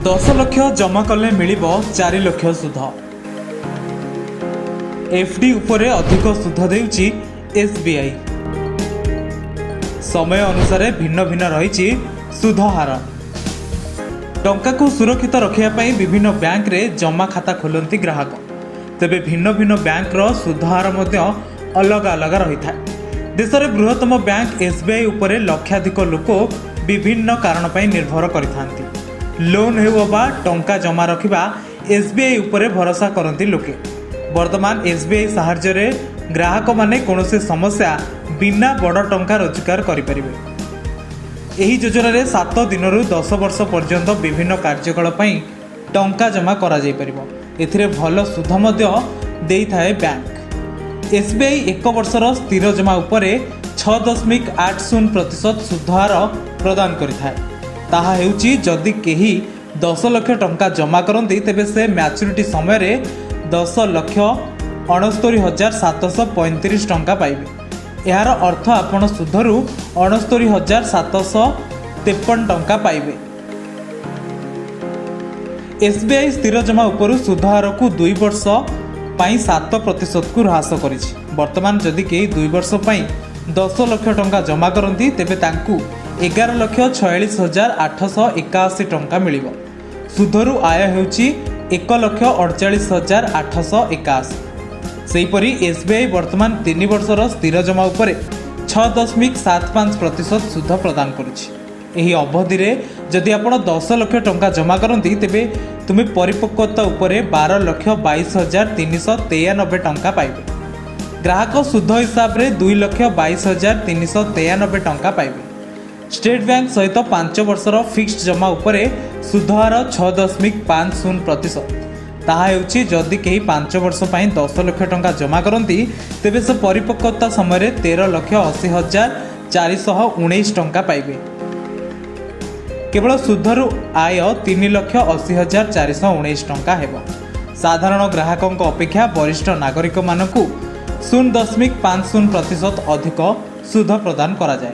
10 लाख जमा कले मिलिबो 4 लाख सुध। एफडी उपरे अधिक सुध देउची एसबीआई। समय अनुसार भिन्न भिन्न रही सुध हार। टंका को सुरक्षित रखिया विभिन्न बैंक रे जमा खाता खोलती ग्राहक। तेबे भिन्न भिन्न बैंक रो सुध हार मध्य अलग अलग रही था। देशर बृहत्तम बैंक एसबीआई उपरे लक्षाधिक लोक विभिन्न कारण पर निर्भर करिथांती। लोन हेउबा टंका जमा रखिबा एसबीआई उपरे भरोसा करती लोके। वर्तमान एसबीआई साहाय्य रे ग्राहक माने कोनोसी समस्या बिना बड़ टंका रोजगार करिपरिबे। एही योजना रे 7 दिनरु 10 वर्ष पर्यंत विभिन्न कार्यकलाप पई टंका जमा करा जाय परिबो। एथिरे भल सुध मध्य देई थाए बैंक। एसबीआई 1 वर्षर स्थिर जमा उपरे 6.80% सुध हार प्रदान करिथाए। ताहा हेउची जदि केही 10 लाख टंका जमा करती तेबे से मैच्योरिटी समय रे 10,69,735 टंका पाइबे। यार अर्थ आपण सुधरु 69,753 टंका पाइबे। एसबीआई स्थिर जमा उपरु सुध हार को 2 वर्ष पाई 7% को ह्रास करिछि। वर्तमान जदि केही 2 वर्ष पाई 10 लाख टंका जमा करती तेबे तांकु 11,46,881 टंका मिलिबो। सुधरु आय हेउची 1,48,881। सेहीपरि एसबीआई वर्तमान 3 वर्षर स्थिर जमा उपरे 6.75% सुध प्रदान करुछि। एही अवधि रे जदि आपण 10 लाख टंका जमा करती तेबे तुमे परिपक्वता उपरे 12,22,393 टंका पाइबे। ग्राहक सुध हिसाब रे 2,22,393 टंका पाइबे। स्टेट बैंक सहित 5 वर्षर फिक्स्ड जमा उपरे सुध हार 6.50%। ताहा हेउची जदि केही 5 वर्ष पई 10 लाख टंका जमा करती तेबे से परिपक्वता समय 13,80,419 टंका पाइबे। केवल सुधरु आय 3,80,419 टंका हेबो। साधारण ग्राहकों अपेक्षा वरिष्ठ नागरिक मानकु 0.50% अधिक सुध प्रदान करा जाए।